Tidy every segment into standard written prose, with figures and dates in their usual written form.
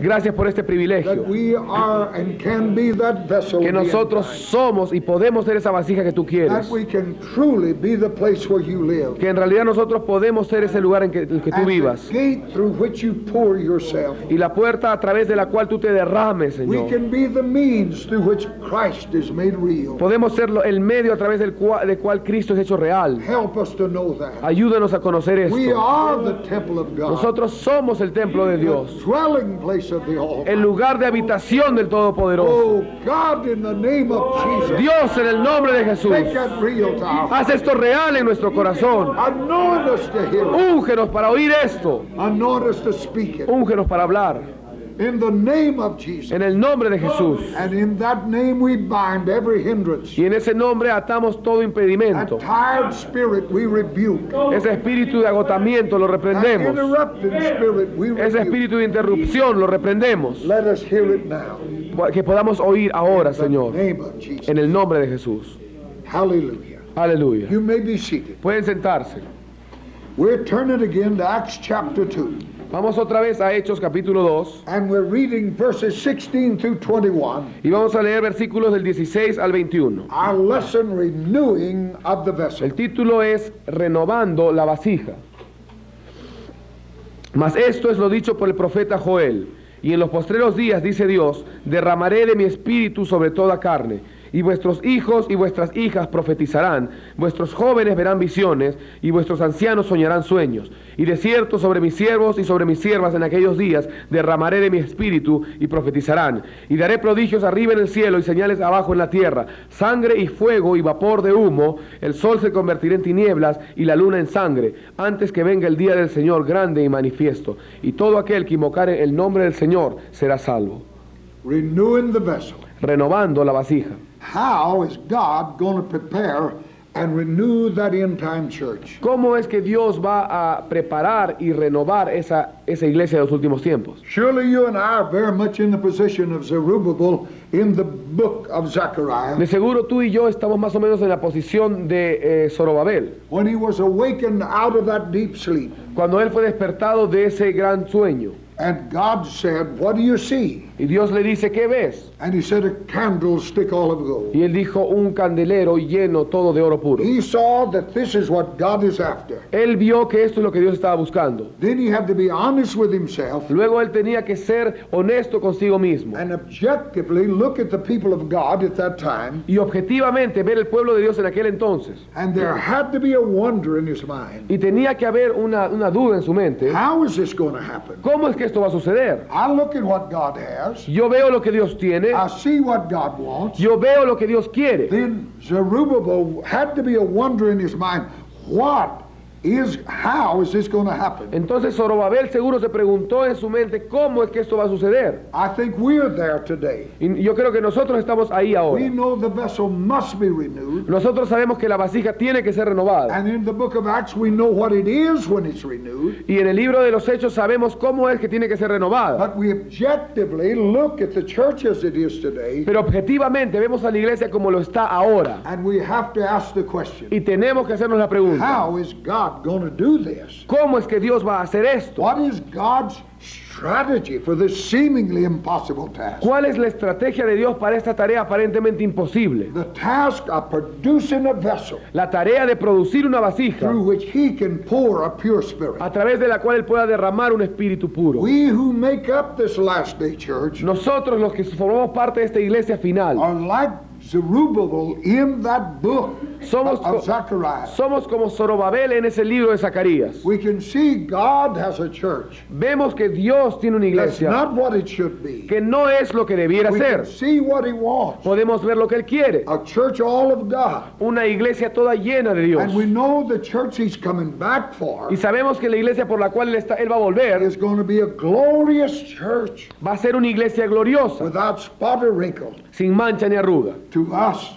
Gracias por este privilegio. Que nosotros somos y podemos ser esa vasija que tú quieres. Que en realidad nosotros podemos ser ese lugar en que tú vivas. Y la puerta a través de la cual tú te derrames, Señor. Podemos ser el medio a través del cual Cristo es hecho real. Ayúdanos a conocer esto. Nosotros somos el templo de Dios, el lugar de habitación del Todopoderoso. Dios, en el nombre de Jesús, haz esto real en nuestro corazón. Úngenos para oír esto. Úngenos para hablar. En el nombre de Jesús. Y en ese nombre atamos todo impedimento. Ese espíritu de agotamiento lo reprendemos. Ese espíritu de interrupción lo reprendemos. Que podamos oír ahora, Señor. En el nombre de Jesús. Aleluya. Pueden sentarse. We're turning again to Acts chapter 2. Vamos otra vez a Hechos capítulo 2. And we're reading verses 16 through 21. Y vamos a leer versículos del 16 al 21. Our lesson, renewing of the vessel. El título es Renovando la vasija. Mas esto es lo dicho por el profeta Joel. Y en los postreros días, dice Dios, derramaré de mi espíritu sobre toda carne. Y vuestros hijos y vuestras hijas profetizarán, vuestros jóvenes verán visiones, y vuestros ancianos soñarán sueños. Y de cierto sobre mis siervos y sobre mis siervas en aquellos días derramaré de mi espíritu y profetizarán. Y daré prodigios arriba en el cielo y señales abajo en la tierra, sangre y fuego y vapor de humo. El sol se convertirá en tinieblas y la luna en sangre, antes que venga el día del Señor grande y manifiesto. Y todo aquel que invocare el nombre del Señor será salvo. Renewing the vessel. Renovando la vasija. How is God going to prepare and renew that end time church? ¿Cómo es que Dios va a preparar y renovar esa iglesia de los últimos tiempos? Surely you and I are very much in the position of Zerubbabel in the book of Zechariah. De seguro tú y yo estamos más o menos en la posición de Zorobabel. When he was awakened out of that deep sleep. Cuando él fue despertado de ese gran sueño. And God said, "What do you see?" Y Dios le dice, ¿qué ves? And he said, "A candlestick all of gold." Y él dijo, un candelero lleno todo de oro puro. He saw that this is what God is after. Él vio que esto es lo que Dios estaba buscando. Then he had to be honest with himself. Luego él tenía que ser honesto consigo mismo. And objectively look at the people of God at that time. Y objetivamente ver el pueblo de Dios en aquel entonces. And there had to be a wonder in his mind. Y tenía que haber una duda en su mente. How is this going to happen? ¿Cómo es que esto va a suceder? I look at what God has. Yo veo lo que Dios tiene. I see what God wants. Yo veo lo que Dios quiere. Then Zerubbabel had to be a wonder in his mind. How is this going to happen? Entonces Zorobabel seguro se preguntó en su mente, ¿cómo es que esto va a suceder? I think we're there today. Y yo creo que nosotros estamos ahí ahora. We know the vessel must be renewed. Nosotros sabemos que la vasija tiene que ser renovada. And in the book of Acts we know what it is when it's renewed. Y en el libro de los Hechos sabemos cómo es que tiene que ser renovada. But we objectively look at the church as it is today. Pero objetivamente vemos a la iglesia como lo está ahora. And we have to ask the question. Y tenemos que hacernos la pregunta. How is God going to do this? ¿Cómo es que Dios va a hacer esto? What is God's strategy for this seemingly impossible task? ¿Cuál es la estrategia de Dios para esta tarea aparentemente imposible? The task of producing a vessel. La tarea de producir una vasija through which he can pour a pure spirit. A través de la cual él pueda derramar un espíritu puro. We who make up this last day church. Nosotros los que formamos parte de esta iglesia final. Are like Zerubbabel in that book of Zechariah. Somos como Zorobabel en ese libro de Zacarías. We can see God has a church. Vemos que Dios tiene una iglesia. That's not what it should be. Que no es lo que debiera ser. We can see what he wants. Podemos ver lo que él quiere. A church all of God. Una iglesia toda llena de Dios. And we know the church he's coming back for. Y sabemos que la iglesia por la cual él va a volver is going to be a glorious church. Va a ser una iglesia gloriosa. Without spot or wrinkle. Sin mancha ni arruga. To us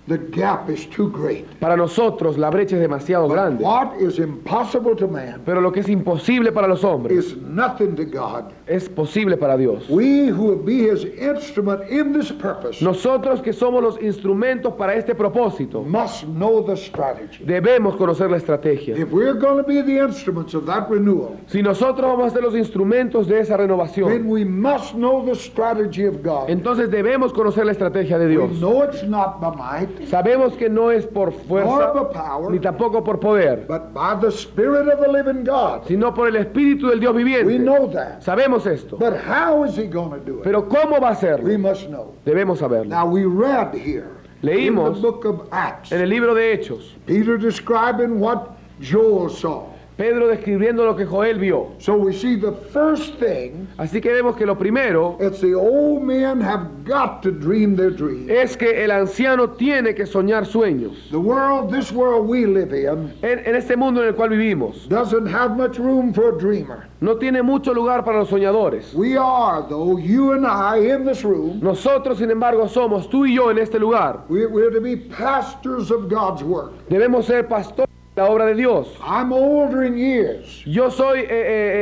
The gap is too great. Para nosotros la brecha es demasiado But grande. what is impossible to man Pero lo que es imposible para los hombres is nothing to God. es posible para Dios. We who will be his instrument in this purpose Nosotros que somos los instrumentos para este propósito, must know the strategy. debemos conocer la estrategia. If we're going to be the instruments of that renewal, Si nosotros vamos a ser los instrumentos de esa then renovación, we must know the strategy of God. entonces debemos conocer la estrategia de We Dios. know it's not by might, Sabemos que no es por nor fuerza, by power, ni tampoco por poder, but by the Spirit of the living God. sino por el Espíritu del Dios We viviente. know that. Sabemos esto. But how is he going to do it? Pero ¿cómo va a We hacerlo? must know. Debemos saberlo. Now we read here in the Leímos book of Acts, en el libro de Hechos, Peter describing what Joel saw. Pedro describiendo lo que Joel vio. So we see the first thing, Así que vemos que lo primero it's the old men have got to dream their dream. es que el anciano tiene que soñar sueños. The world, this world we live in, En este mundo en el cual vivimos, doesn't have much room for a dreamer. no tiene mucho lugar para los soñadores. We are, though, you and I in this room, Nosotros, sin embargo, somos tú y yo en este lugar. we're to be pastors of God's work. Debemos ser pastores de la obra de Dios. I'm older in years, Yo soy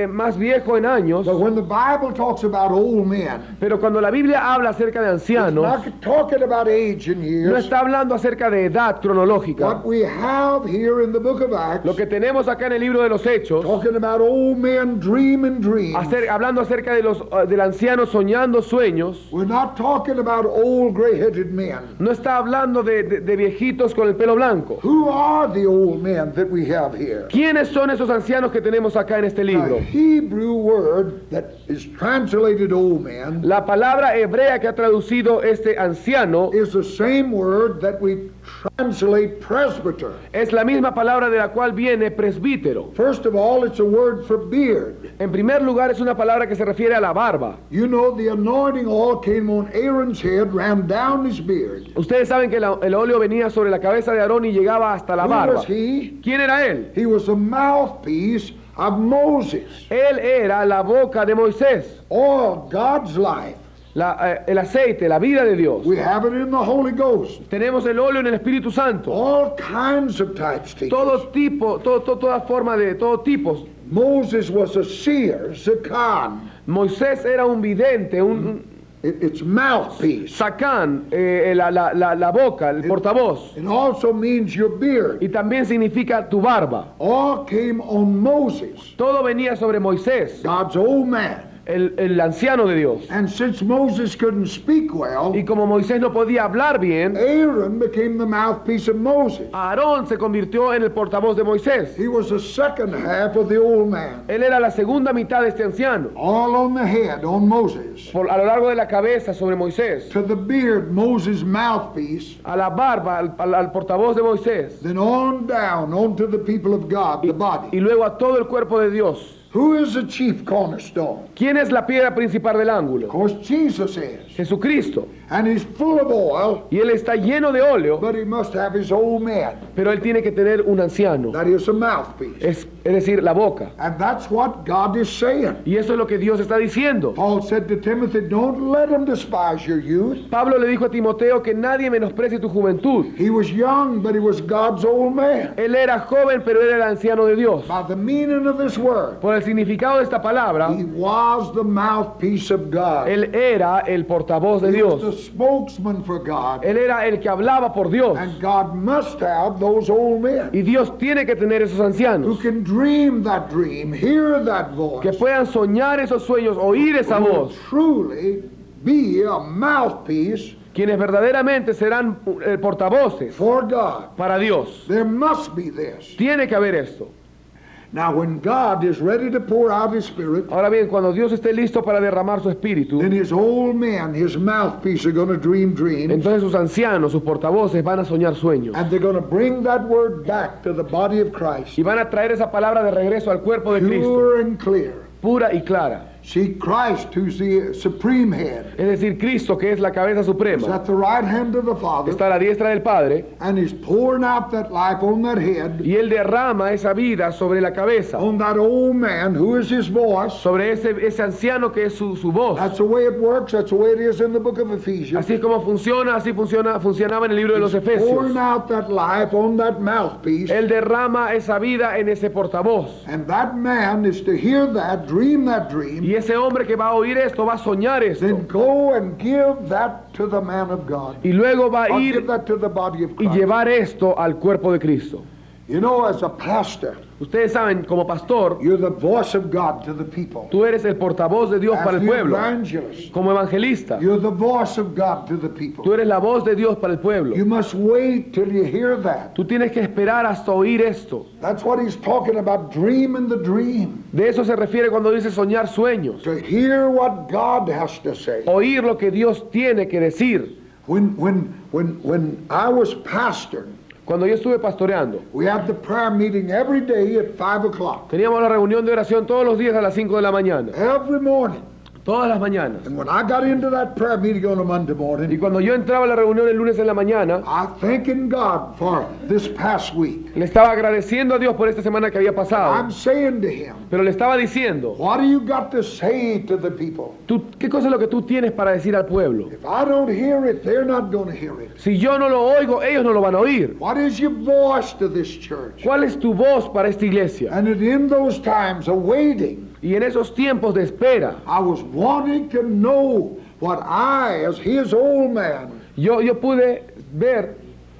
más viejo en años, but when the Bible talks about old men, pero cuando la Biblia habla acerca de it's ancianos, not talking about age in no years. está hablando acerca de edad cronológica. What we have here in the book of Acts, Lo que tenemos acá en el libro de los Hechos, talking about old men dreaming dreams. hablando acerca de del anciano soñando sueños, We're not talking about old gray-headed men. no está hablando de viejitos con el pelo blanco. Who are the old men that we have here? ¿Quiénes son esos ancianos que tenemos acá en este The libro? Hebrew word that is translated old man La palabra hebrea que ha traducido este anciano is the same word that we translate presbyter. es la misma palabra de la cual viene presbítero. First of all, it's a word for beard. En primer lugar, es una palabra que se refiere a la barba. You know, the anointing oil came on Aaron's head, ran down his beard. Ustedes saben que el óleo venía sobre la cabeza de Aarón y llegaba hasta la Who barba. was he? ¿Quién era él? He was the mouthpiece of Moses. Él era la boca de Moisés, Oil, God's life. el aceite, la vida de Dios. We have it in the Holy Ghost. Tenemos el óleo en el Espíritu Santo. All kinds of types, teachers. Todo tipo, toda forma de todo tipos. Moses was a seer, Zakan. Moisés era un vidente, It's mouthpiece. sacán, la boca, el portavoz. It also means your beard. Y también significa tu barba. All came on Moses, Todo venía sobre Moisés, God's old man. el anciano de Dios. And since Moses couldn't speak well, Y como Moisés no podía hablar bien, Aaron became the mouthpiece of Moses. Aarón se convirtió en el portavoz de Moisés. He was the second half of the old man. Él era la segunda mitad de este anciano. All on the head, on Moses. A lo largo de la cabeza sobre Moisés. To the beard, Moses' mouthpiece. A la barba, al portavoz de Moisés. Then on down, onto the people of God, the body. Y luego a todo el cuerpo de Dios. Who is the chief cornerstone? ¿Quién es la piedra principal del ángulo? Of course, Jesus is. Jesucristo. And he's full of oil, Y él está lleno de óleo, but he must have his old man. pero él tiene que tener un anciano. That is a mouthpiece. Es decir, la boca. And that's what God is saying. Y eso es lo que Dios está diciendo. Paul said to Timothy, don't let him despise your youth. Pablo le dijo a Timoteo que nadie menosprecie tu juventud. He was young, but he was God's old man. Él era joven, pero él era el anciano de Dios. By the meaning of this word, Por el significado de esta palabra, he was the mouthpiece of God. él era el portavoz de He was Dios. the spokesman for God. Él era el que hablaba por Dios. And God must have those old men Y Dios tiene que tener esos who ancianos can dream that dream, hear that que voice, puedan soñar esos sueños, oír esa who will voz, truly be a mouthpiece quienes verdaderamente serán portavoces for God. para Dios. There must be this. Tiene que haber esto. Now, when God is ready to pour out His Spirit, Ahora bien, cuando Dios esté listo para derramar su espíritu, then His old men, His mouthpiece, are going to dream dreams, entonces sus ancianos, sus portavoces van a soñar sueños and they're going to bring that word back to the body of Christ, y van a traer esa palabra de regreso al cuerpo de Cristo, pure and clear. pura y clara. See, Christ, who's the supreme head, Es decir, Cristo, que es la cabeza is suprema, at the right hand of the Father, está a la diestra del Padre, and is pouring out that life on that head, y Él derrama esa vida sobre la cabeza, on that old man who is his voice. sobre ese anciano que es su voz. That's the way it works. That's the way it is in the book of Ephesians. Así es como funciona, funcionaba en el libro de los Pouring Efesios. out that life on that mouthpiece. Él derrama esa vida en ese portavoz. And that man is to hear that, dream that dream, Y ese hombre que va a oír esto, va a soñar esto. then go and give that to the man of God. Y luego va a Or ir give that to the body of y Christ. llevar esto al cuerpo de Cristo. You know, as a pastor, Ustedes saben, como pastor, you're the voice of God to the people. tú eres el portavoz de Dios para As el the pueblo. evangelist, Como evangelista, you're the voice of God to the people. tú eres la voz de Dios para el pueblo. You must wait till you hear that. Tú tienes que esperar hasta oír esto. That's what he's talking about, dreaming the dream. De eso se refiere cuando dice soñar sueños. To hear what God has to say. Oír lo que Dios tiene que decir. When I was pastor, Cuando yo estuve pastoreando, we had the prayer meeting every day at 5 o'clock. teníamos la reunión de oración todos los días a las 5 de la mañana. Every morning. Todas las mañanas. And when I got into that prayer meeting on a Monday Y morning, cuando yo entraba a la reunión el lunes en la mañana, I thanking God for this past week. le estaba agradeciendo a Dios por esta semana que había pasado. I'm saying to him, Pero le estaba diciendo, what do you got to say to the people? ¿qué cosa es lo que tú tienes para decir al pueblo? If I don't hear it, they're not going to hear it. Si yo no lo oigo, ellos no lo van a oír. What is your voice to this church? ¿Cuál es tu voz para esta iglesia? And in those times of waiting, Y en esos tiempos de espera, I was wanting to know what I, as his old man, yo pude ver,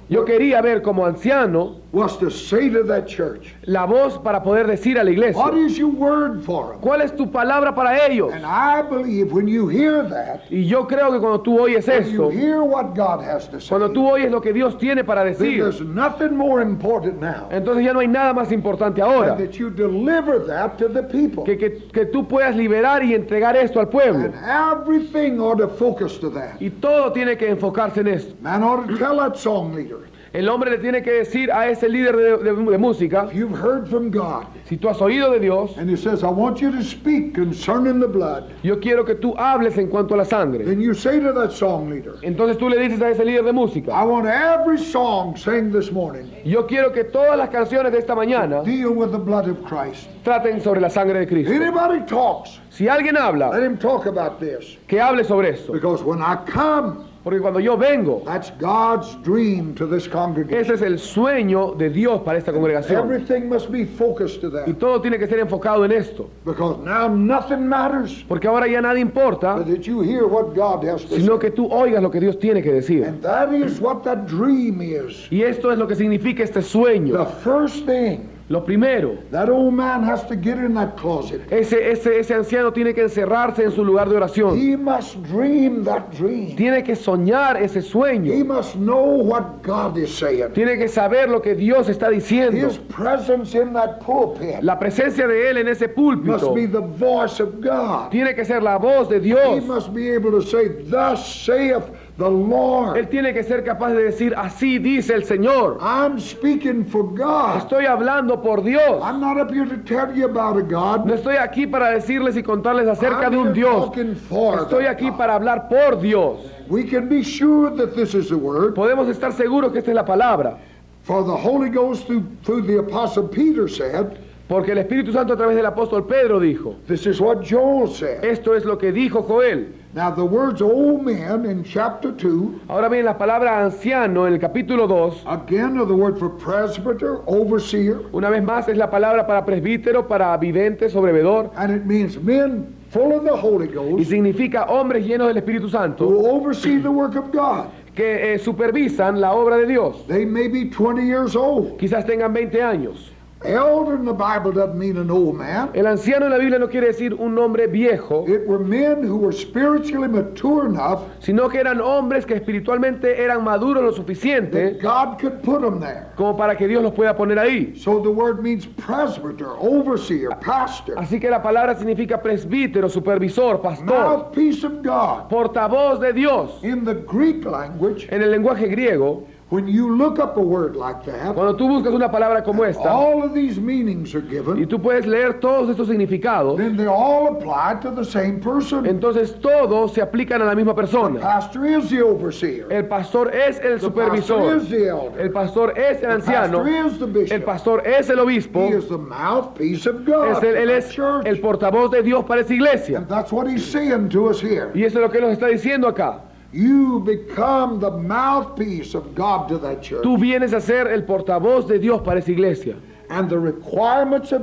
yo quería ver como anciano was to say to that church. la voz para poder decir a la iglesia. What is your word for them? ¿Cuál es tu palabra para ellos? And I believe when you hear that, Y yo creo que cuando tú oyes when you esto, hear what God has to say, cuando tú oyes lo que Dios tiene para then decir, there's nothing more important now entonces ya no hay nada más importante ahora than that you deliver that to the people. que tú puedas liberar y entregar esto al pueblo. And everything ought to focus to that. Y todo tiene que enfocarse en esto. Man ought to tell that song leader, El hombre le tiene que decir a ese líder de música, if you've heard from God, si tú has oído de Dios, and he says, I want you to speak concerning the blood, yo quiero que tú hables en cuanto a la sangre. then you say to that song leader, Entonces tú le dices a ese líder de música, I want every song sang this morning yo quiero que todas las canciones de esta mañana deal with the blood of Christ. traten sobre la sangre de Cristo. Anybody talks, Si alguien habla, let him talk about this. que hable sobre esto. Because when I come, Porque cuando yo vengo, that's God's dream to this congregation. ese es el sueño de Dios para esta congregación. Everything must be focused to Y that. todo tiene que ser enfocado en esto. Because now nothing matters Porque ahora ya nada importa, but that you hear what God has to say. sino que tú oigas lo que Dios tiene que decir. And that is what that dream is. Y esto es lo que significa este sueño. The first thing, Lo primero, that old man has to get in that closet. ese anciano tiene que encerrarse en su lugar de oración. He must dream that dream. Tiene que soñar ese He sueño. must know what God is saying. Tiene que saber lo que Dios está diciendo. His presence in that pulpit La presencia de Él en ese púlpito must be the voice of God. tiene que ser la voz de He Dios. must be able to say, thus saith the Lord. Él tiene que ser capaz de decir, así dice el Señor. I'm speaking for God. Estoy hablando por Dios. I'm not up here to tell you about a God. No estoy aquí para decirles y contarles acerca I'm de un here Dios. talking for Estoy that aquí God. para hablar por Dios. We can be sure that this is the word. Podemos estar seguros que esta es la palabra. For the Holy Ghost through the Apostle Peter said, Porque el Espíritu Santo a través del apóstol Pedro dijo, this is what Joel said. esto es lo que dijo Joel. Now the words old men in chapter 2, Ahora bien, la palabra anciano en el capítulo 2, again are the word for presbyter, overseer, una vez más es la palabra para presbítero, para vidente, sobrevedor, and it means men full of the Holy y Ghost significa hombres llenos del Espíritu Santo who oversee the work of God. que supervisan la obra de Dios. They may be 20 years old. Quizás tengan 20 años. Elder in the Bible doesn't mean an old man. El anciano en la Biblia no quiere decir un hombre viejo, It were men who were spiritually mature enough sino que eran hombres que espiritualmente eran maduros lo suficiente that God could put them there. como para que Dios los pueda poner ahí. So the word means presbyter, overseer, pastor, Así que la palabra significa presbítero, supervisor, pastor, mouthpiece of God. portavoz de Dios. In the Greek language, En el lenguaje griego, When you look up a word like that, Cuando tú buscas una palabra como esta all of these meanings are y given, tú puedes leer todos estos significados, then they all apply to the same person. entonces todos se aplican a la misma The persona. pastor is the overseer. El pastor es el The pastor supervisor, is the elder. el pastor es el The anciano, pastor is the el bishop. pastor es el obispo, He is the mouthpiece of God. él for es that church. el portavoz de Dios para esa iglesia. And that's what he's saying to us here. Y eso es lo que nos está diciendo acá. You become the mouthpiece of God to that church. Tú vienes a ser el portavoz de Dios para esa iglesia. And the requirements of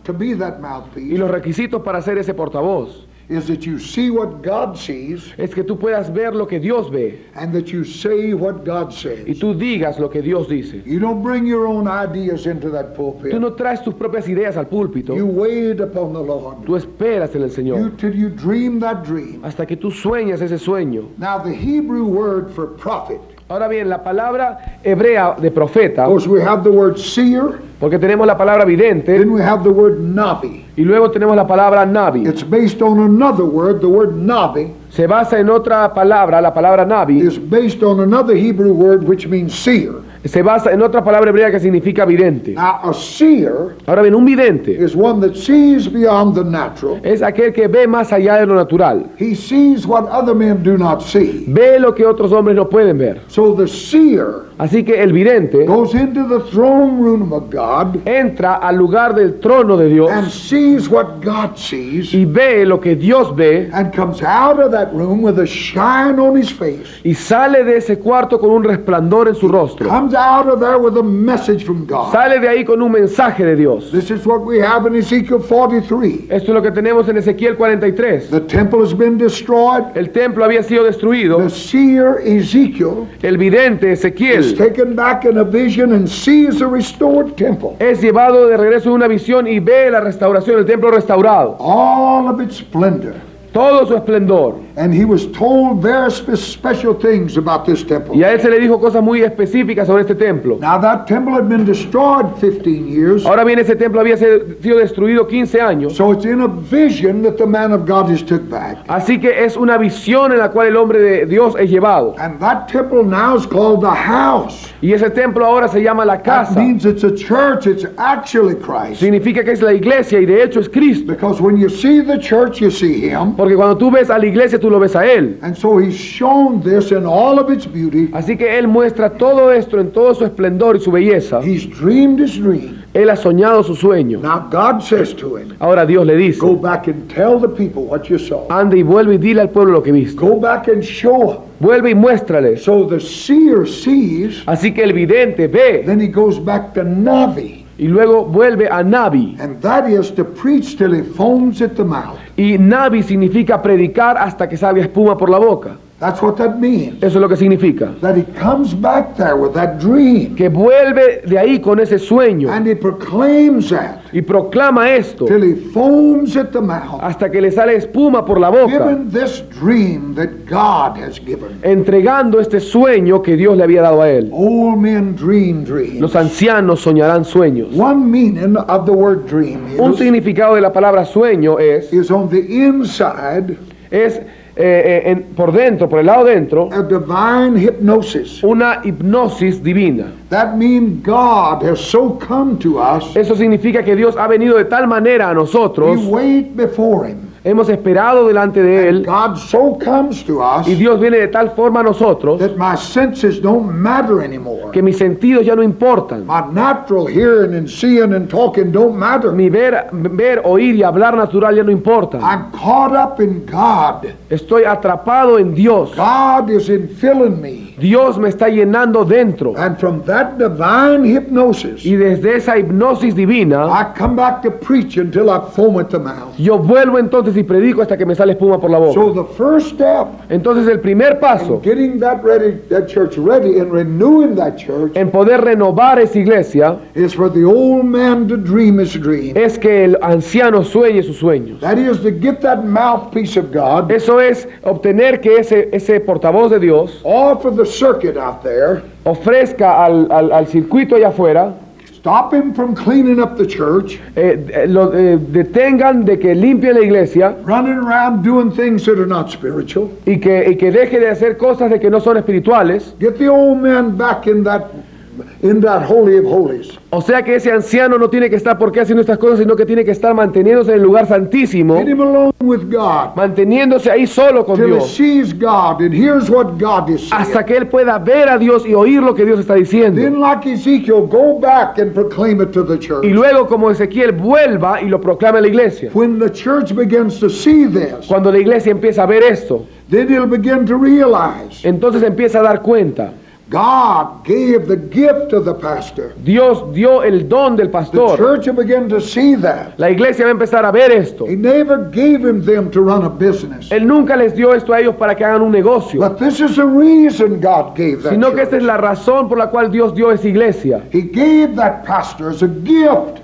to be that Y mouthpiece los requisitos para ser ese portavoz is that you see what God sees es que tú puedas ver lo que Dios ve and that you say what God y says. tú digas lo que Dios dice. You don't bring your own ideas into that Tú pulpit. no traes tus propias ideas al púlpito, You wait upon the Lord tú esperas en el Señor till you dream that dream. hasta que tú sueñas ese sueño. Now the Hebrew word for prophet, Ahora bien, la palabra hebrea de profeta, of course we have the word seer, porque tenemos la palabra vidente then we have the word navi. y luego tenemos la palabra navi. It's based on another word. The word navi Se basa en otra palabra, la palabra navi, is based on another Hebrew word which means seer. se basa en otra palabra hebrea que significa vidente. Now a seer Ahora bien, un vidente is one that sees beyond the natural. es aquel que ve más allá de lo natural, He sees what other men do not see. ve lo que otros hombres no pueden ver. So the seer Así que el vidente goes into the throne room of God entra al lugar del trono de and Dios sees what God sees y ve lo que Dios ve and comes out of that room with a shine on his face. y sale de ese cuarto con un resplandor en su rostro. Comes out of there with a message from God. Sale de ahí con un mensaje de Dios. This is what we have in Ezekiel 43. Esto es lo que tenemos en Ezequiel 43. The temple has been destroyed. El templo había sido destruido. The seer Ezekiel El vidente is Ezequiel taken back in a vision and sees a restored temple. es llevado de regreso en una visión y ve la restauración, el templo restaurado, All of its splendor. todo su esplendor. And he was told very special things about this temple. Y a él se le dijo cosas muy específicas sobre este templo. Now that temple had been destroyed 15 years. Ahora bien, ese templo había sido destruido 15 años. So it's in a vision that the man of God is took back. Así que es una visión en la cual el hombre de Dios es llevado. And that temple now is called the house. Y ese templo ahora se llama la That casa. means it's a church. It's actually Christ. Significa que es la iglesia y de hecho es Cristo. Because when you see the church, you see him. Porque cuando tú ves a la iglesia, tú lo ves a él. And so he's shown this in all of its beauty. Así que él muestra todo esto en todo su esplendor y su belleza. He's dreamed his dream. Él ha soñado su sueño. Now God says to him, Ahora Dios le dice, go back and tell the people what you saw. anda y vuelve y dile al pueblo lo que viste. Go back and show them. Vuelve y muéstrales. So the seer sees, Así que el vidente ve then he goes back to Navi. y luego vuelve a Navi. And that is to preach till he foams at the mouth. Y Navi significa predicar hasta que salga espuma por la boca. That's what that means. Eso es lo que significa. That he comes back there with that dream. Que vuelve de ahí con ese sueño And he proclaims that y proclama esto till he foams at the mouth. hasta que le sale espuma por la boca, Given this dream that God has given. entregando este sueño que Dios le había dado a él. Old men dream dreams. Los ancianos soñarán sueños. One meaning of the word dream Un significado de la palabra sueño is on the inside es por dentro, por el lado dentro, a divine hypnosis. una hipnosis divina. That means God has so come to us, Eso significa que Dios ha venido de tal manera a nosotros, we wait before him. hemos esperado delante de Él, God so comes to us y Dios viene de tal forma a nosotros that my senses don't matter anymore. que mis sentidos ya no importan. My natural hearing and seeing and talking don't matter. Mi ver, oír y hablar natural ya no importa. I'm caught up in God. Estoy atrapado en Dios. God is infilling me. Dios me está llenando dentro. And from that divine hypnosis, Y desde esa hipnosis divina, I come back to preach until I foam at the mouth. yo vuelvo entonces y predico hasta que me sale espuma por la boca. So the first step Entonces el primer paso in getting that church ready and renewing that church en poder renovar esa iglesia is for the old man to dream his dream. es que el anciano sueñe sus sueños. That is to get that mouthpiece of God Eso es obtener que ese portavoz de Dios off of the circuit out there ofrezca al circuito allá afuera stop him from cleaning up the church, detengan de que limpie la iglesia running around doing things that are not spiritual. y que deje de hacer cosas de que no son espirituales. Get the old man back in that holy of holies. O sea que ese anciano no tiene que estar por qué haciendo estas cosas, sino que tiene que estar manteniéndose en el lugar santísimo, Get him alone with God manteniéndose ahí solo con till he Dios, sees God and hears what God is saying. hasta que él pueda ver a Dios y oír lo que Dios está diciendo. Then, like Ezekiel, go back and proclaim it to the church. Y luego, como Ezequiel, vuelva y lo proclame a la iglesia. When the church begins to see this, Cuando la iglesia empieza a ver esto, then he'll begin to realize entonces empieza a dar cuenta. God gave the gift to the pastor. Dios dio el don del The pastor. church will begin to see that. La iglesia va a empezar a ver esto. He never gave them to run a business. Él nunca les dio esto a ellos para que hagan un negocio, But this is the reason God gave that sino que esta es church. la razón por la cual Dios dio esa iglesia. He gave that pastor as a gift.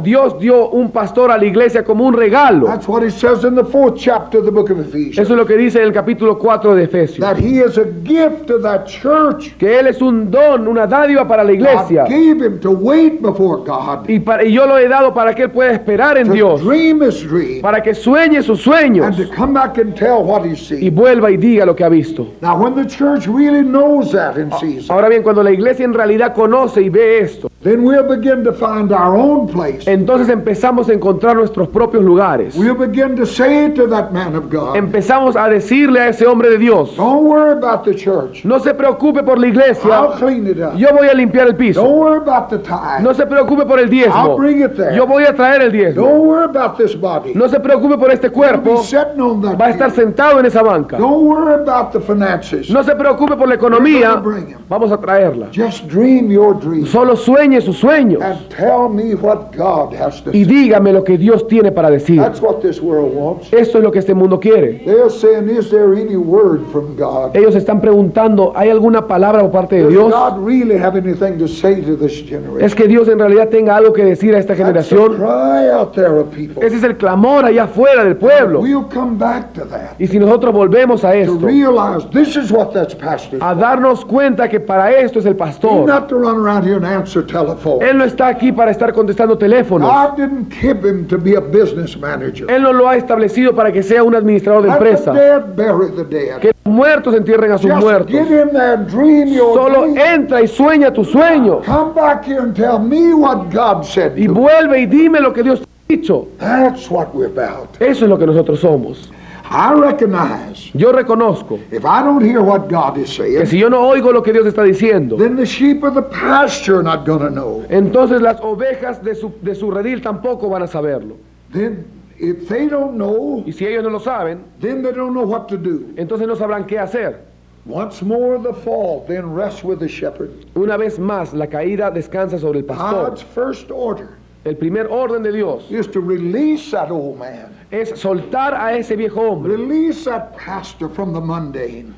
Dios dio un pastor a la iglesia como un regalo. That's what he says in the 4th chapter of the book of Ephesians. Eso es lo que dice en el capítulo 4 de Efesios. That he is a gift to that church. Que Él es un don, una dádiva para la iglesia. God gave him to wait before God. Y yo lo he dado para que Él pueda esperar en To Dios. dream his dream. Para que sueñe sus sueños. And to come back and tell what he Y sees. vuelva y diga lo que ha visto. Now when the church really knows that and sees it, Ahora bien, cuando la iglesia en realidad conoce y ve esto, then we'll begin to find our own place. entonces empezamos a encontrar nuestros propios lugares. We'll begin to say to that man of God, Empezamos a decirle a ese hombre de Dios: don't worry about the church. no se preocupe por la I'll iglesia, clean it up. yo voy a limpiar el Don't piso. worry about the tithe. No se preocupe por el I'll diezmo, bring it there. yo voy a traer el diezmo. Don't worry about this body. No se preocupe por este I'll be cuerpo, sitting on that va a estar pew. sentado en esa banca. Don't worry about the finances. No se preocupe por la economía, vamos a traerla. Just dream your dream Solo sueñe sus sueños and tell me what God has to y say. dígame lo que Dios tiene para decir. That's what this world wants. Esto es lo que este mundo quiere. They're saying, is there any word from God? Ellos están preguntando: ¿hay alguna palabra por parte de Does Dios? God really have anything to say to this generation? ¿Es que Dios en realidad tenga algo que decir a esta That's the generación? cry out there of people. Ese es el clamor allá afuera del pueblo. We'll come back to that. Y si nosotros volvemos a To esto, realize this is what that's pastor. a darnos cuenta que para esto es el He's pastor. not to run around here and answer telephone. Él no está aquí para estar contestando teléfonos. God didn't give him to be a business manager. Él no lo ha establecido para que sea un administrador de Let the empresa. dead bury the dead. Que los muertos entierren a sus Just muertos. get in there and dream your Solo dream. entra y sueña tus sueños. Come back here and tell me what God said Y to me. vuelve y dime lo que Dios te ha dicho. That's what we're about. Eso es lo que nosotros somos. I recognize Yo reconozco if I don't hear what God is que saying, si yo no oigo lo que Dios está diciendo, then the sheep of the pasture are not going to know. entonces las ovejas de su redil tampoco van a saberlo. Then if they don't know, Y si ellos no lo saben, then they don't know what to do. entonces no sabrán qué hacer. Once more the fall, then rest with the shepherd. Una vez más, la caída descansa sobre el pastor. God's first order El primer orden de Dios is to release that old man. es soltar a ese viejo hombre, Release that pastor from the mundane.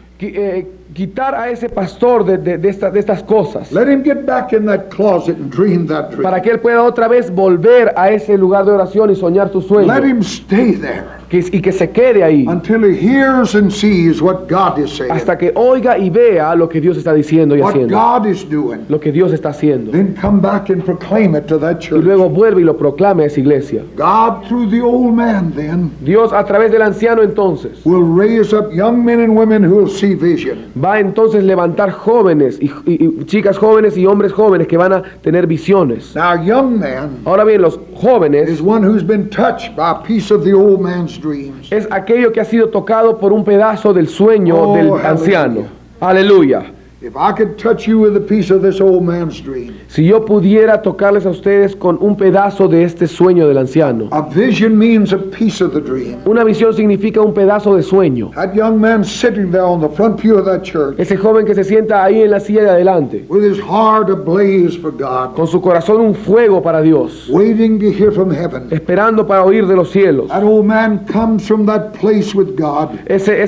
quitar a ese pastor de estas cosas, Let him get back in that closet and dream that dream. para que él pueda otra vez volver a ese lugar de oración y soñar tu sueño, Let him stay there y que se quede ahí until he hears and sees what God is saying, hasta que oiga y vea lo que Dios está diciendo y what haciendo, God is doing. lo que Dios está haciendo, Then come back and proclaim it to that y church. luego vuelve y lo proclame a esa iglesia. God, through the old man, then Dios, a través del anciano, entonces will raise up young men and women who will see vision. va entonces levantar jóvenes y chicas jóvenes y hombres jóvenes que van a tener visiones. Now, young man Ahora bien, los jóvenes is one who's been touched by a piece of the old man's dreams. es aquello que ha sido tocado por un pedazo del sueño Oh, del hallelujah. anciano. Aleluya. If I could touch you with a piece of this old man's dream, Si yo pudiera tocarles a ustedes con un pedazo de este sueño del anciano. a vision means a piece of the dream. Una visión significa un pedazo de sueño. That young man sitting there on the front pew of that church Ese joven que se sienta ahí en la silla de adelante, with his heart ablaze for God, con su corazón un fuego para Dios, waiting to hear from heaven. esperando para oír de los cielos. That old man comes from that place with God, Ese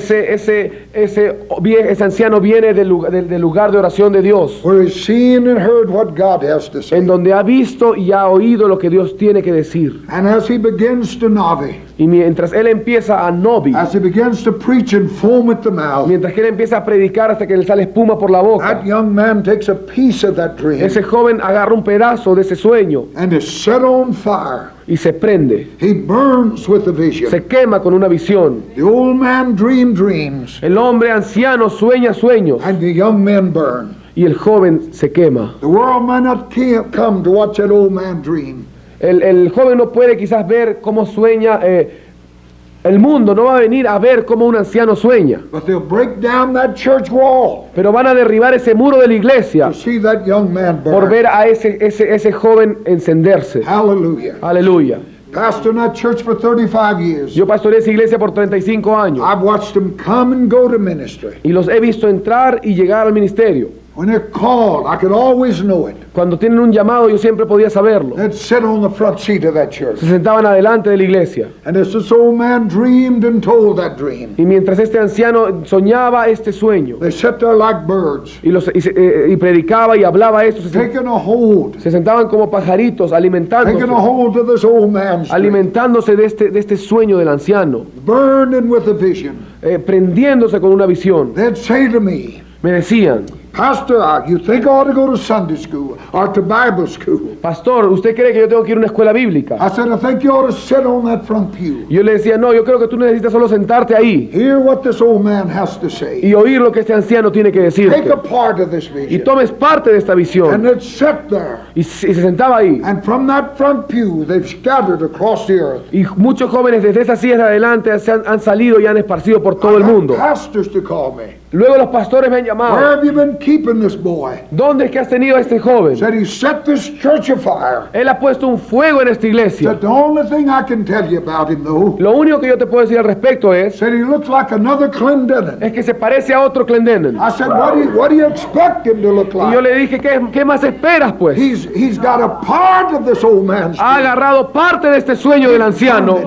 anciano viene del el lugar de oración de Dios, where he's seen and heard what God has to say. en donde ha visto y ha oído lo que Dios tiene que decir. And as he begins to novi, Y mientras él empieza a novi, as he begins to preach and foam at the mouth, mientras que él empieza a predicar hasta que le sale espuma por la boca, that young man takes a piece of that dream ese joven agarra un pedazo de ese sueño and is set on fire. y se prende, He burns with the vision. se quema con una visión. The old man dreamed dreams, El hombre anciano sueña sueños and the young men burn. y el joven se quema. The world might not come to watch that old man dream, El joven no puede quizás ver cómo sueña, el mundo no va a venir a ver cómo un anciano sueña, but they'll break down that church wall pero van a derribar ese muro de la iglesia to see that young man por burn. ver a ese joven encenderse. Hallelujah. Aleluya. Pastored that church for 35 years. Yo pastoreé esa iglesia por 35 años I've watched them come and go to ministry. y los he visto entrar y llegar al ministerio. When they're called, I could always know it. Cuando tienen un llamado yo siempre podía saberlo. They'd sit on the front seat of that church. Se sentaban adelante de la iglesia. And as this old man dreamed and told that dream, Y mientras este anciano soñaba este sueño they sat there like birds, y predicaba y hablaba esto, taking a hold, se sentaban como pajaritos alimentándose, taking a hold of this old man's dream, alimentándose de este sueño del anciano, burning with a vision. prendiéndose con una visión. They'd say to me, Me decían, Pastor, you think I ought to go to Sunday school or to Bible school? pastor, ¿usted cree que yo tengo que ir a una escuela bíblica? I said, I think you ought to sit on that front pew. Yo le decía, no, yo creo que tú necesitas solo sentarte ahí Hear what this old man has to say. y oír lo que este anciano tiene que Take decirte. a part of this Y vision. tomes parte de esta And visión. they'd sit there. Y se sentaba ahí. And from that front pew, they've scattered across the earth. Y muchos jóvenes desde esas sillas de adelante han salido y han esparcido por todo el I got mundo. pastors to call me. Luego los pastores me han Where llamado. have you been keeping this boy? ¿Dónde es que has tenido a este joven? Said he set this church afire. Él ha puesto un fuego en esta iglesia. Said the only thing I can tell you about him though, Lo único que yo te puedo decir al respecto said he looks like another Clendenin. es que se parece a otro Clendenin. I said, what do you expect him to look Y yo like? le dije, ¿qué más esperas pues? He's got a part of this old man's Ha dream. agarrado parte de este sueño del anciano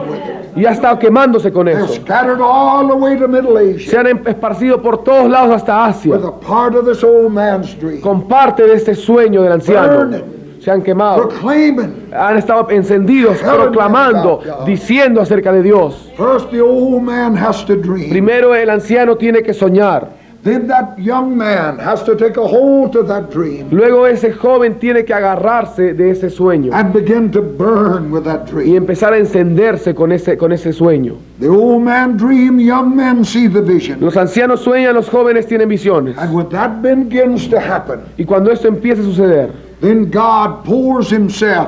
y ha estado quemándose con They're eso. scattered all the way to Middle Se Asia han esparcido por todos lados hasta Asia with a part of this old man's dream. con parte de este sueño del anciano. Burning, Se han quemado, proclaiming. han estado encendidos, proclamando, diciendo acerca de Dios. First, the old man has to dream. Primero el anciano tiene que soñar. Then that young man has to take a hold of that dream Luego ese joven tiene que agarrarse de ese sueño and begin to burn with that y dream. empezar a encenderse con ese sueño. The old man dream, young men see the vision. Los ancianos sueñan, los jóvenes tienen visiones. And when that begins to happen, Y cuando esto empieza a suceder, then God pours himself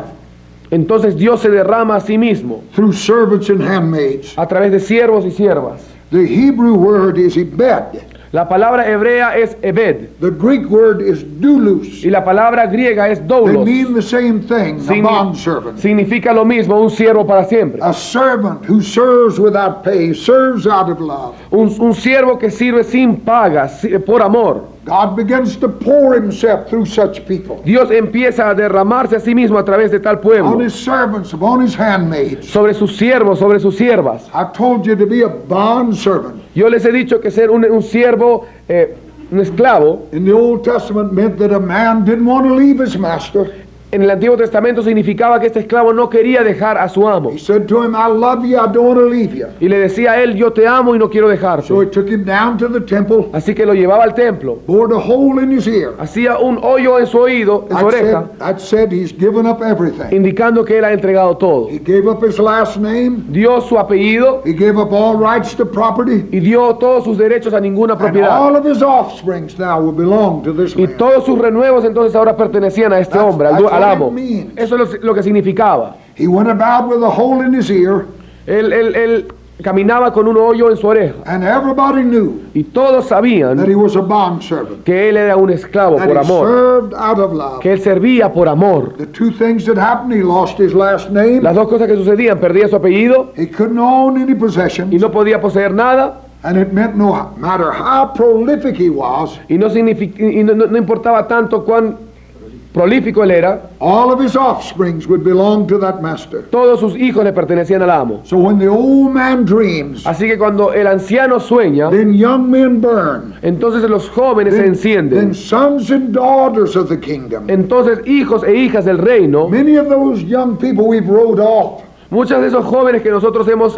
entonces Dios se derrama a sí mismo through servants and handmaids. a través de siervos y siervas. The Hebrew word is ibed. La palabra hebrea es ebed The Greek word is doulos. y la palabra griega es They doulos. mean the same thing, a bondservant. Significa lo mismo, un siervo para siempre. A servant who serves without pay, serves out of love. Un siervo que sirve sin paga, por amor. God begins to pour himself through such people. Dios empieza a derramarse a sí mismo a través de tal On pueblo, his servants, upon his handmaids. sobre sus siervos, sobre sus siervas. I've told you to be a bondservant. Yo les he dicho que ser un siervo, un esclavo, In the Old Testament meant that a man didn't want to leave his master. en el Antiguo Testamento significaba que este esclavo no quería dejar a su amo. He said to him, I love you, I don't want to leave you. Y le decía a él, yo te amo y no quiero dejarte. So he took him down to the temple, Así que lo llevaba al templo, bored a hole in his ear. hacía un hoyo en su oído, en su oreja, That said he's given up everything. indicando que él ha entregado todo. He gave up his last name. Dio su apellido He gave up all rights to property. y dio todos sus derechos a ninguna And propiedad. all of his offsprings now will belong to this Y man. todos sus renuevos entonces ahora pertenecían a este hombre, al That's al what amo. it means. Eso es lo que significaba. He went about with a hole in his ear, Él caminaba con un hoyo en su oreja and everybody knew y todos sabían that he was a bondservant, que él era un esclavo that por he amor, served out of love. que él servía por amor. The two things that happened, he lost his last name. Las dos cosas que sucedían, perdía su apellido He couldn't own any y possessions, no podía poseer nada, and it meant no matter how prolific he was, y no importaba tanto cuán prolífico él era, all of his offsprings would belong to that master. todos sus hijos le pertenecían al amo. So when the old man dreams, Así que cuando el anciano sueña, then young men burn. entonces los jóvenes se Then encienden. sons and daughters of the kingdom. Entonces hijos e hijas del reino, Many of those young people we've wrote off. muchos de esos jóvenes que nosotros hemos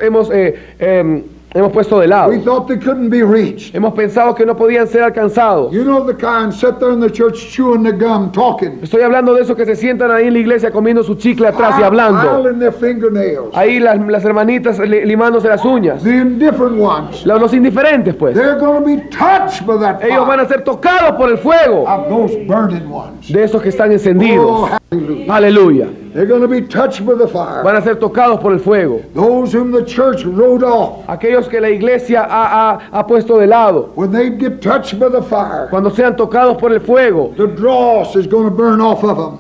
puesto de lado, We thought they couldn't be reached. hemos pensado que no podían ser alcanzados. You know the kind sit there in the church chewing the gum, talking, Estoy hablando de esos que se sientan ahí en la iglesia comiendo su chicle atrás y hablando. filing their fingernails. Ahí las hermanitas limándose las uñas. The indifferent ones, Los indiferentes, pues. they're going to be touched by that Ellos van a fire ser tocados por el fuego of those burning ones. de esos que están Oh, encendidos. hallelujah. Aleluya. They're going to be touched by the fire. Van a ser tocados por el fuego. Those whom the church wrote off, Aquellos que la iglesia ha puesto de lado. when they get touched by the fire, Cuando sean tocados por el fuego, the dross is going to burn off of them.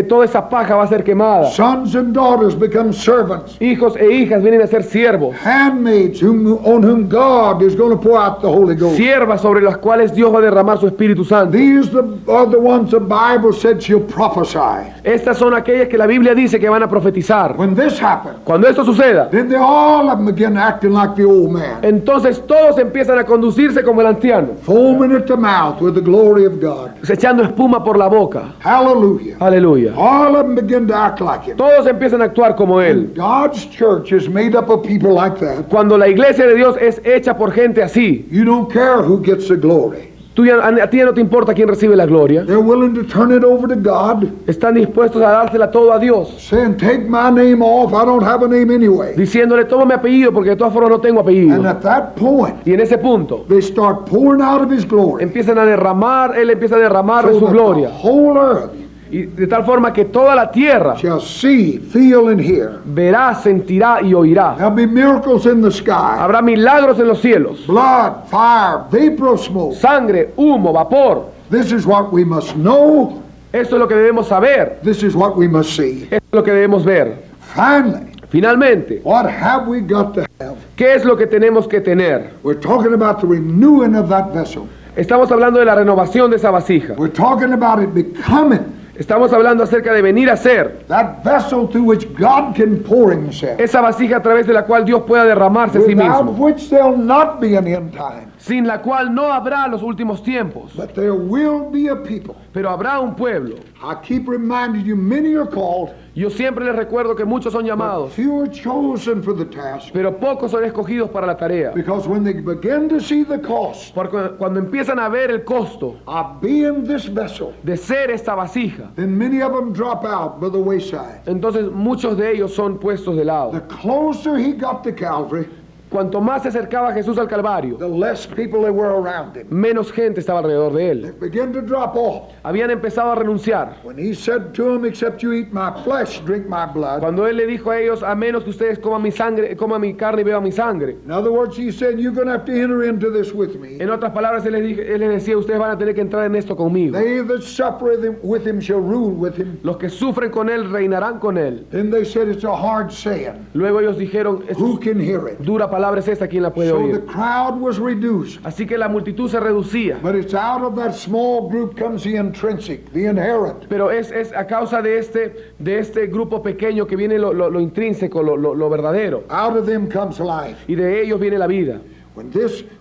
toda esa paja va a ser quemada. Sons and daughters become servants. Hijos e hijas vienen a ser siervos. Handmaids on whom God is going to pour out the Holy Ghost. Siervas sobre las cuales Dios va a derramar su Espíritu Santo. These are the ones the Bible said she'll prophesy. Estas son aquellas que la Biblia dice que van a profetizar. When this happens, Cuando esto suceda, then they all of them begin acting like the old man, entonces todos empiezan a conducirse como el anciano, foaming at the mouth with the glory of God. echando espuma por la boca. Hallelujah. Aleluya. All of them begin to act like him. Todos empiezan a actuar como él. God's church is made up of people like that. Cuando la iglesia de Dios es hecha por gente así, You don't care who gets the glory. a ti ya no te importa quién recibe la gloria. They're willing to turn it over to God, Están dispuestos a dársela todo a Dios, saying, take my name off. I don't have a name anyway. diciéndole toma mi apellido porque de todas formas no tengo And apellido. at that point, Y en ese punto they start pouring out of his glory. empiezan a derramar, él empieza a derramar de So su that gloria. the whole earth Y de tal forma que toda la tierra shall see, feel, and hear. verá, sentirá y oirá. There'll be miracles in the sky. Habrá milagros en los cielos. Blood, fire, vapor of smoke. Sangre, humo, vapor. This is what we must know. Esto es lo que debemos saber. This is what we must see. Esto es lo que debemos ver. Finally, Finalmente, what have we got to have? ¿qué es lo que tenemos que tener? We're talking about the renewing of that vessel. Estamos hablando de la renovación de esa vasija. We're talking about it becoming Estamos hablando acerca de venir a ser that vessel through which God can pour himself, esa vasija a través de la cual Dios pueda derramarse a sí without mismo, which there'll not be an end time. sin la cual no habrá los últimos tiempos, But there will be a people. pero habrá un pueblo. I keep reminding you, many are called, Yo siempre les recuerdo que muchos son but llamados, few are chosen for the task. pero pocos son escogidos para la tarea. Because when they begin to see the cost Porque cuando empiezan a ver el costo of being this vessel, de ser esta vasija, then many of them drop out by the wayside. entonces muchos de ellos son puestos de lado. The closer he got to Calvary, Cuanto más se acercaba Jesús al Calvario, the less people there were around him. menos gente estaba alrededor de They él. began to drop off. Habían empezado a renunciar. When he said to them, except you eat my flesh, drink my blood. Cuando él le dijo a ellos, a menos que ustedes coman mi sangre, coman mi carne y beban mi sangre. In other words, he said, you're going to have to enter into this with me. En otras palabras, él les decía, ustedes van a tener que entrar en esto conmigo. They that suffer with him shall rule with him. Los que sufren con él reinarán con él. Then they said, it's a hard saying. Luego ellos dijeron, Who can hear it? dura palabra es esta, ¿quién la puede So the oír? crowd was reduced. Así que la multitud se reducía. But it's out of that small group comes the intrinsic, the inherent. Pero es a causa de este grupo pequeño que viene lo intrínseco, lo verdadero. Out of them comes life. Y de ellos viene la vida.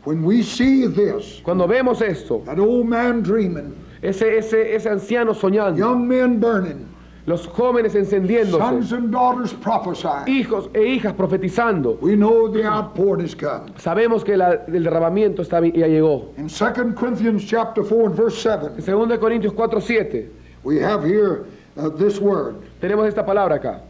When we see this, Cuando vemos esto, that old man dreaming, ese anciano soñando, young men burning, los jóvenes sons encendiéndose, and daughters prophesying, hijos e hijas profetizando, we know the outpouring has come. sabemos que el derramamiento ya llegó. In 2 Corinthians chapter 4 and verse 7, En 2 Corintios 4:7 we have here this word. tenemos esta palabra acá.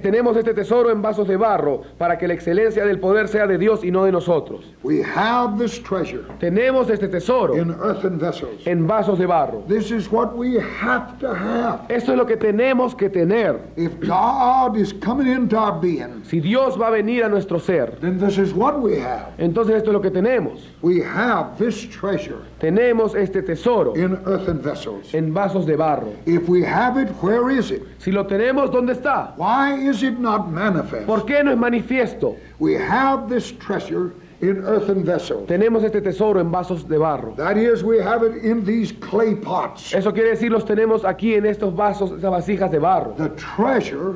Tenemos este tesoro en vasos de barro para que la excelencia del poder sea de Dios y no de nosotros. We have this treasure Tenemos este tesoro in earthen vessels. en vasos de barro. This is what we have to have. Esto es lo que tenemos que tener. If God is coming into our being, Si Dios va a venir a nuestro ser, then this is what we have. entonces esto es lo que tenemos. We have this treasure Tenemos este tesoro in earthen vessels. en vasos de barro. If we have it, where is it? Si lo tenemos, ¿dónde está? Why is it not manifest? ¿Por qué no es manifiesto? We have this treasure in earthen vessels. Tenemos este tesoro en vasos de barro. That is, we have it in these clay pots. Eso quiere decir, los tenemos aquí en estos vasos, esas vasijas de barro. The treasure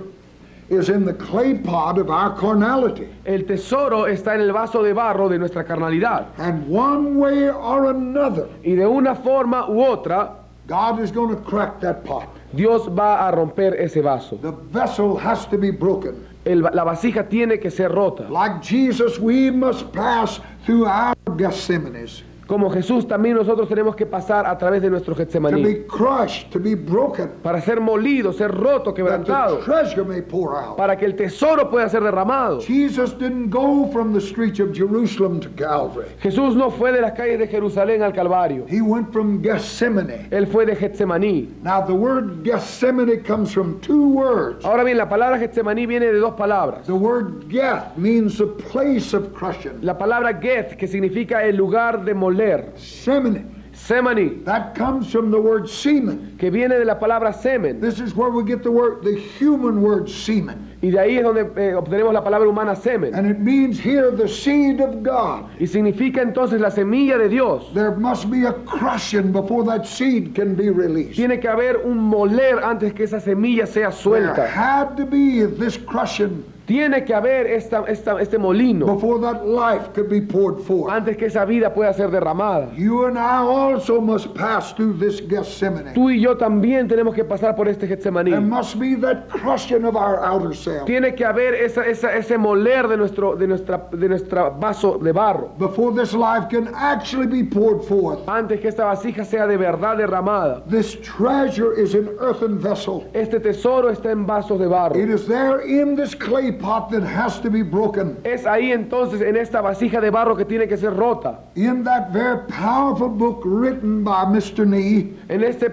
is in the clay pot of our carnality. El tesoro está en el vaso de barro de nuestra carnalidad. And one way or another, Y de una forma u otra, God is going to crack that pot. Dios va a romper ese vaso. The vessel has to be broken. La vasija tiene que ser rota. Like Jesus, we must pass through our Gethsemanes. Como Jesús, también nosotros tenemos que pasar a través de nuestro To Getsemaní. be crushed, to be broken, Para ser molido, ser roto, that the quebrantado. treasure may pour out. Para que el tesoro pueda ser derramado. Jesus didn't go from the streets of Jerusalem to Calvary. Jesús no fue de las calles de Jerusalén al Calvario. He went from Gethsemane. Él fue de Getsemaní. Now the word Gethsemane comes from two words. Ahora bien, la palabra Getsemaní viene de dos palabras. The word Geth means a place of crushing. La palabra Geth, que significa el lugar de moler. Semene. Semani, That comes from the word semen. que viene de la palabra semen. This is where we get the human word semen. Y de ahí es donde obtenemos la palabra humana semen. And it means here the seed of God. Y significa entonces la semilla de Dios. There must be a crushing before that seed can be released. Tiene que haber un moler antes que esa semilla sea There suelta. had to be this crushing Tiene que haber este molino before that life could be poured forth. antes que esa vida pueda ser derramada. You and I also must pass through this Gethsemane. Tú y yo también tenemos que pasar por este There Getsemaní. must be that crushing of our outer self Tiene que haber ese moler de nuestra vaso de barro before this life can actually be poured forth. antes que esta vasija sea de verdad derramada. This treasure is an earthen vessel. Este tesoro está en vasos de barro. It is there in this clay pot that has to be broken. Es ahí entonces en esta vasija de barro que tiene que ser rota. In that very powerful book written by Mr. Nee, En este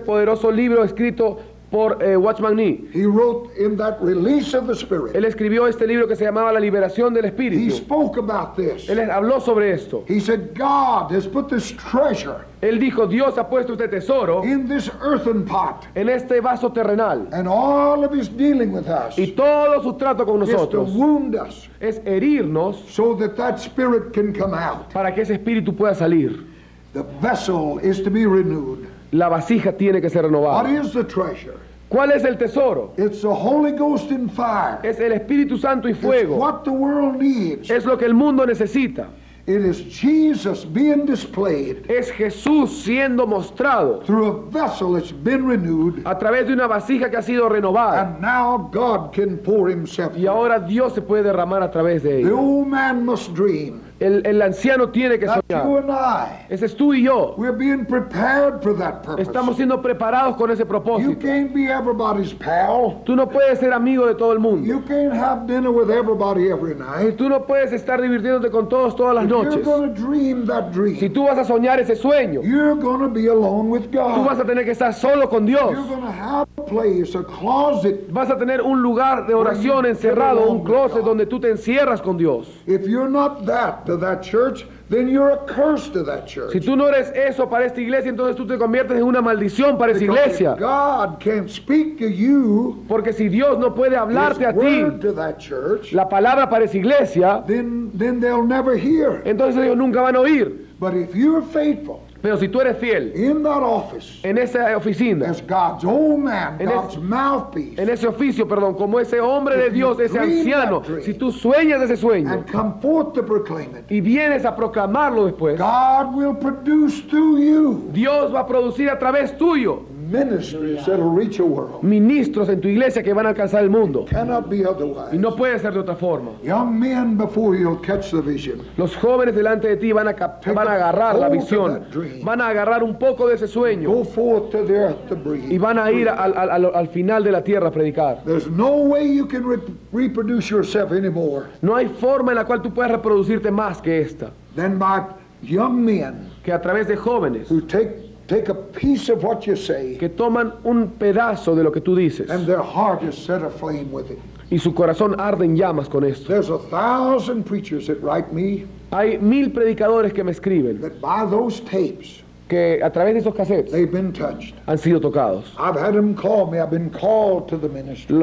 poderoso libro escrito por Watchman Nee. he wrote in that release of the Spirit. Él escribió este libro que se llamaba La liberación del He espíritu. spoke about this. Él habló sobre esto. He said, God has put this treasure Él dijo, Dios ha puesto este tesoro in this earthen pot, en este vaso terrenal. and all of his dealing with us Y todo su trato con is to nosotros wound us es herirnos so that that spirit can come out. para que ese espíritu pueda salir. The vessel is to be renewed. La vasija tiene que ser What renovada. is the treasure? ¿Cuál es el tesoro? It's the Holy Ghost in fire. Es el Espíritu Santo y It's fuego. what the world needs. Es lo que el mundo necesita. It is Jesus being displayed Es Jesús siendo mostrado through a vessel that's been renewed, a través de una vasija que ha sido renovada. and now God can pour himself. Y ahora Dios se puede derramar a través de The ella. old man must dream. El anciano tiene que That you soñar. and I, Ese es tú y yo. we're being prepared for that purpose. Estamos siendo preparados con ese You propósito. can't be everybody's pal. Tú no puedes ser amigo de todo el mundo. You can't have dinner with everybody every night. Tú no puedes estar divirtiéndote con todos todas las If you're noches. going to dream that Si dream, tú vas a soñar ese sueño, you're going to be alone with tú vas a God. tener que estar solo con Dios. You're going to have a place, a closet. Vas a tener un lugar de oración encerrado, un closet donde tú te encierras con Dios. If you're not that to that church, then you're a curse to that Si church. tú no eres eso para esta iglesia, entonces tú te conviertes en una maldición para esa Because if iglesia. God can't speak to you, Porque si Dios no puede His hablarte a word ti, to that church, la palabra para esa iglesia, then they'll never hear. entonces ellos nunca van a oír. But if you're faithful Pero si tú eres fiel in that office en esa oficina, as God's old man, En God's mouthpiece, en ese oficio, perdón, como ese hombre de Dios, ese anciano, si tú sueñas ese sueño and come forth to proclaim it, y vienes a proclamarlo después, God will produce through you Dios va a producir a través tuyo ministries that'll reach a world. ministros en tu iglesia que van a alcanzar el mundo. Cannot be Y otherwise. no puede ser de otra forma. Young men before you'll catch the vision. Los jóvenes delante de ti van a agarrar la visión, van a agarrar un poco de ese sueño Go forth to the earth to y breathe. van a ir al final de la tierra a predicar. There's no way you can reproduce yourself anymore No hay forma en la cual tú puedas reproducirte más que esta, than by young men que a través de jóvenes who take a piece of what you say que toman un pedazo de lo que tú dices and their heart is set aflame with it. y su corazón arde en llamas con esto. There's 1,000 preachers that write me Hay 1000 predicadores que me escriben that by those tapes que a través de esos cassettes they've been touched. han sido tocados. I've had them call me. I've been called to the ministry.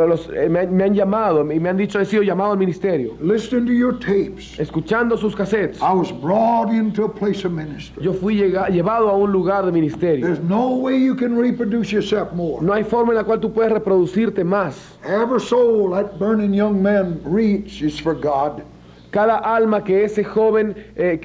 Me han llamado y me han dicho, he sido llamado al ministerio. Listening to your tapes, Escuchando sus cassettes, I was brought into a place of ministry. yo fui llevado a un lugar de ministerio. There's no way you can reproduce yourself more. No hay forma en la cual tú puedes reproducirte más. Every soul that burning young man reaches for God, Cada alma que ese joven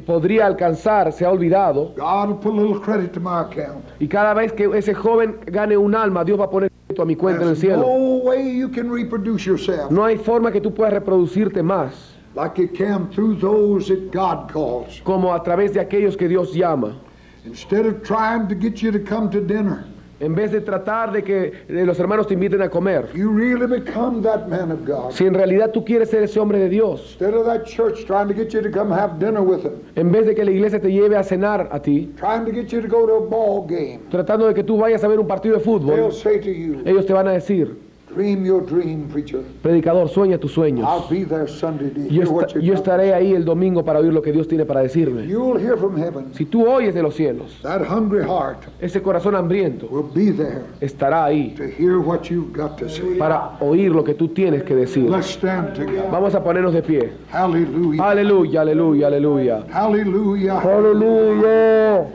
podría alcanzar se ha olvidado. God will put a little credit to my account. Y cada vez que ese joven gane un alma, Dios va a poner esto a mi cuenta en el There's cielo. no way you can reproduce yourself No hay forma que tú puedas reproducirte más like you can through those that God calls. como a través de aquellos que Dios llama. Instead of trying to get you to come to dinner, En vez de tratar de que los hermanos te inviten a comer, you really become that man of God. si en realidad tú quieres ser ese hombre de Dios, Instead of that church trying to get you to come have dinner with them, en vez de que la iglesia te lleve a cenar a ti, trying to get you to go to a ball game, tratando de que tú vayas a ver un partido de they'll fútbol, say to you, ellos te van a decir, dream your dream, preacher. predicador, sueña tus sueños. I'll be there Sunday to Yo, hear what yo you're estaré ahí el domingo para oír lo que Dios tiene para decirme. You'll hear from heaven. Si tú oyes de los cielos, That hungry heart ese corazón hambriento will be there estará ahí to hear what you've got to say. para oír lo que tú tienes que decir. Let's stand together. Vamos a ponernos de pie. Hallelujah. Aleluya, aleluya, aleluya. Hallelujah. Aleluya.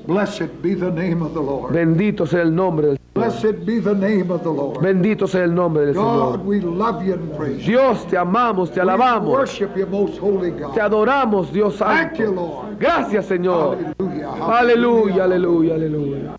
Blessed be the name of the Lord. Bendito sea el nombre del Señor. Blessed be the name of the Lord. Bendito sea el nombre del God, Señor. we love you and praise you. Dios, te amamos, te We alabamos, worship you, most holy te God. adoramos, Dios Thank you, santo. Lord. Gracias, Señor. Hallelujah. Aleluya, aleluya, aleluya.